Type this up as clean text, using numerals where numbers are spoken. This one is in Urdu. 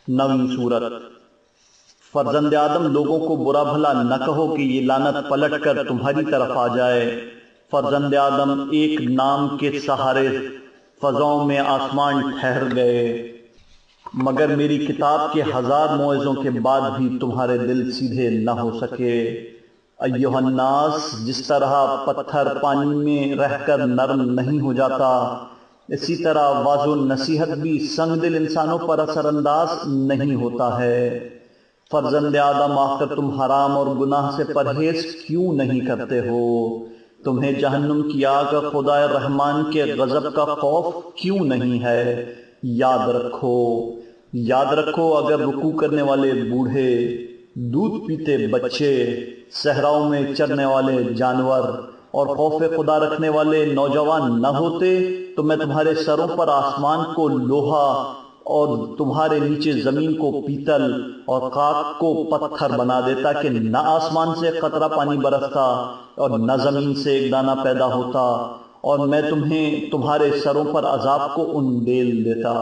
نویں سورت۔ فرزند آدم لوگوں کو برا بھلا نہ کہو کہ یہ لعنت پلٹ کر تمہاری طرف آ جائے۔ فرزند آدم ایک نام کے سہارے فضاؤں میں آسمان ٹھہر گئے، مگر میری کتاب کے 1000 موعظوں کے بعد بھی تمہارے دل سیدھے نہ ہو سکے۔ ایھا الناس، جس طرح پتھر پانی میں رہ کر نرم نہیں ہو جاتا، اسی طرح واعظ و نصیحت بھی سنگ دل انسانوں پر اثر انداز نہیں ہوتا ہے۔ فرزند آدم، آخر تم حرام اور گناہ سے پرہیز کیوں نہیں کرتے ہو؟ تمہیں جہنم کی آگ اور خدا رحمان کے غضب کا خوف کیوں نہیں ہے؟ یاد رکھو اگر رکوع کرنے والے بوڑھے، دودھ پیتے بچے، صحراؤں میں چرنے والے جانور اور خوف خدا رکھنے والے نوجوان نہ ہوتے تو میں تمہارے سروں پر آسمان کو لوہا اور تمہارے نیچے زمین کو پیتل اور خاک کو پتھر بنا دیتا کہ نہ آسمان سے قطرہ پانی برستا اور نہ زمین سے ایک دانہ پیدا ہوتا، اور میں تمہیں تمہارے سروں پر عذاب کو انڈیل دیتا۔